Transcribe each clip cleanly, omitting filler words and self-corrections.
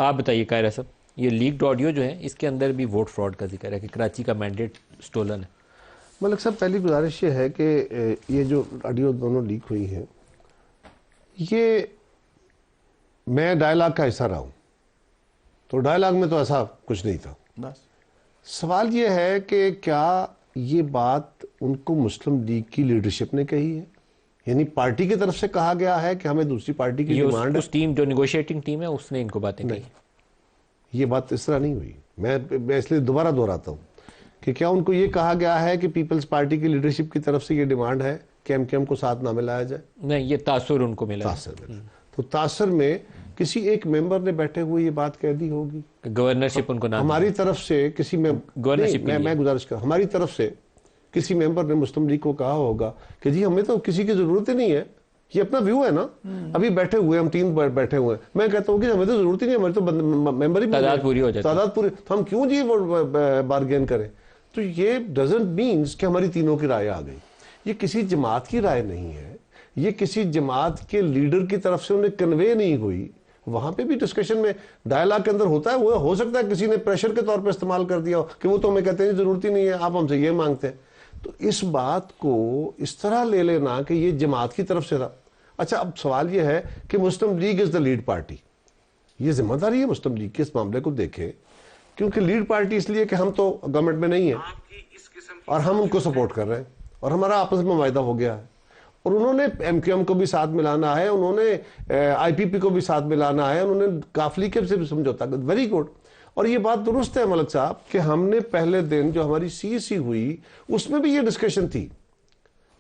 آپ بتائیے قاہرہ صاحب، یہ لیکڈ آڈیو جو ہے اس کے اندر بھی ووٹ فراڈ کا ذکر ہے کہ کراچی کا مینڈیٹ سٹولن ہے۔ ملک صاحب، پہلی گزارش یہ ہے کہ یہ جو آڈیو دونوں لیک ہوئی ہیں، یہ میں ڈائلاگ کا حصہ رہا ہوں، تو ڈائلاگ میں تو ایسا کچھ نہیں تھا۔ بس سوال یہ ہے کہ کیا یہ بات ان کو مسلم لیگ کی لیڈرشپ نے کہی ہے؟ یعنی پارٹی کی طرف سے کہا گیا ہے کہ ہمیں دوسری پارٹی کی ڈیمانڈ ہے؟ اس ٹیم جو نیگوشیٹنگ ٹیم ہے اس نے ان کو باتیں کہی؟ یہ بات اس طرح نہیں ہوئی۔ میں اس لیے دوبارہ دہراتا ہوں کہ کیا ان کو یہ کہا گیا ہے کہ پیپلز پارٹی کی لیڈرشپ کی طرف سے یہ ڈیمانڈ ہے کہ ایم کیو ایم کو ساتھ نہ ملایا جائے؟ نہیں، یہ تاثر ان کو ملا۔ تاثر ملا، تو تاثر میں کسی ایک ممبر نے بیٹھے ہوئے یہ بات کہہ دی ہوگی، گورنرشپ ان کو نہ ہماری طرف سے کسی میں گزارش کر ہماری طرف سے کسی ممبر نے مسلم لیگ کو کہا ہوگا کہ جی ہمیں تو کسی کی ضرورت ہی نہیں ہے، یہ اپنا ویو ہے نا، ابھی بیٹھے ہوئے ہم 3 بیٹھے ہوئے ہیں، میں کہتا ہوں کہ ہمیں تو ضرورت ہی نہیں ہے، ہمارے تو ممبر ہی تعداد پوری ہو جاتی، تعداد پوری، تو ہم کیوں جی وہ بارگین کریں؟ تو یہ ڈزنٹ مینس کہ ہماری تینوں کی رائے آ گئی۔ یہ کسی جماعت کی رائے نہیں ہے، یہ کسی جماعت کے لیڈر کی طرف سے انہیں کنوے نہیں ہوئی۔ وہاں پہ بھی ڈسکشن میں ڈائلاگ کے اندر ہوتا ہے، وہ ہو سکتا ہے کسی نے پریشر کے طور پہ استعمال کر دیا ہو کہ وہ تو ہمیں کہتے ہیں ضرورت ہی نہیں ہے، آپ ہم سے یہ مانگتے ہیں۔ تو اس بات کو اس طرح لے لینا کہ یہ جماعت کی طرف سے تھا۔ اچھا، اب سوال یہ ہے کہ Muslim League is the lead party, یہ ذمہ داری ہے مسلم لیگ کے اس معاملے کو دیکھے، کیونکہ لیڈ پارٹی اس لیے کہ ہم تو گورنمنٹ میں نہیں ہیں اور ہم ان کو سپورٹ کر رہے ہیں اور ہمارا آپس میں معاہدہ ہو گیا ہے، اور انہوں نے ایم کیو ایم کو بھی ساتھ ملانا ہے، انہوں نے آئی پی پی کو بھی ساتھ ملانا ہے، انہوں نے کافلی کے سے بھی سمجھوتا، ویری گڈ۔ اور یہ بات درست ہے ملک صاحب کہ ہم نے پہلے دن جو ہماری سی سی ہوئی اس میں بھی یہ ڈسکشن تھی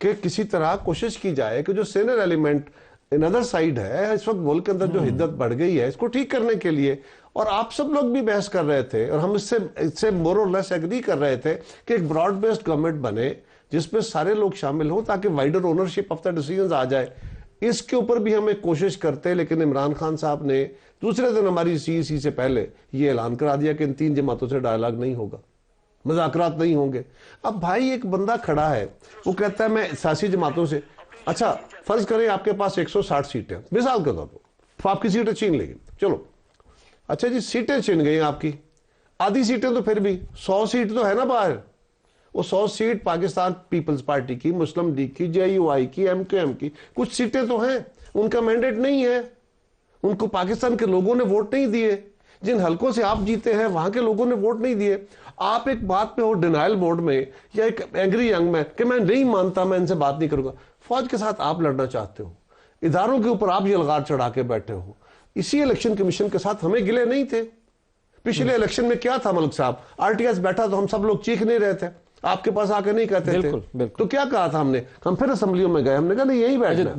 کہ کسی طرح کوشش کی جائے کہ جو سینئر ایلیمنٹ انادر سائیڈ ہے، اس وقت ملک کے اندر جو حدت بڑھ گئی ہے اس کو ٹھیک کرنے کے لیے، اور آپ سب لوگ بھی بحث کر رہے تھے اور ہم اس سے مور اور لیس ایگری کر رہے تھے کہ ایک براڈ بیسڈ گورنمنٹ بنے جس میں سارے لوگ شامل ہوں تاکہ wider ownership of the decisions آ جائے۔ اس کے اوپر بھی ہم ایک کوشش کرتے، لیکن عمران خان صاحب نے دوسرے دن ہماری سی سے پہلے یہ اعلان کرا دیا کہ ان 3 جماعتوں سے ڈائلاگ نہیں ہوگا، مذاکرات نہیں ہوں گے۔ اب بھائی ایک بندہ کھڑا ہے، وہ کہتا ہے میں سیاسی جماعتوں سے، اچھا فرض کریں آپ کے پاس 160 سیٹیں، مثال کے طور پر آپ کی سیٹیں چھین لیں گے، چلو اچھا جی سیٹیں چھین گئی آپ کی، آدھی سیٹیں تو پھر بھی 100 سیٹ تو ہے نا باہر، وہ 100 سیٹ پاکستان پیپلز پارٹی کی، مسلم لیگ کی، جے یو آئی کی، ایم کیو ایم کی، کچھ سیٹیں تو ہیں، ان کا مینڈیٹ نہیں ہے، ان کو پاکستان کے لوگوں نے ووٹ نہیں دیے، جن حلقوں سے آپ جیتے ہیں وہاں کے لوگوں نے ووٹ نہیں دیے۔ آپ ایک بات پہ ہو ڈینائل موڈ میں یا ایک اینگری ینگ میں کہ میں نہیں مانتا، میں ان سے بات نہیں کروں گا۔ فوج کے ساتھ آپ لڑنا چاہتے ہو، اداروں کے اوپر آپ یہ الغار چڑھا کے بیٹھے ہو۔ اسی الیکشن کمیشن کے ساتھ ہمیں گلے نہیں تھے۔ پچھلے الیکشن میں کیا تھا ملک صاحب، آر ٹی ایس بیٹھا تو ہم سب لوگ چیخ نہیں رہے تھے، آپ کے پاس آ کے نہیں کہتے تھے، تو کیا کہا تھا ہم نے، ہم پھر اسمبلیوں میں گئے، ہم نے کہا نہیں یہی بیٹھنا۔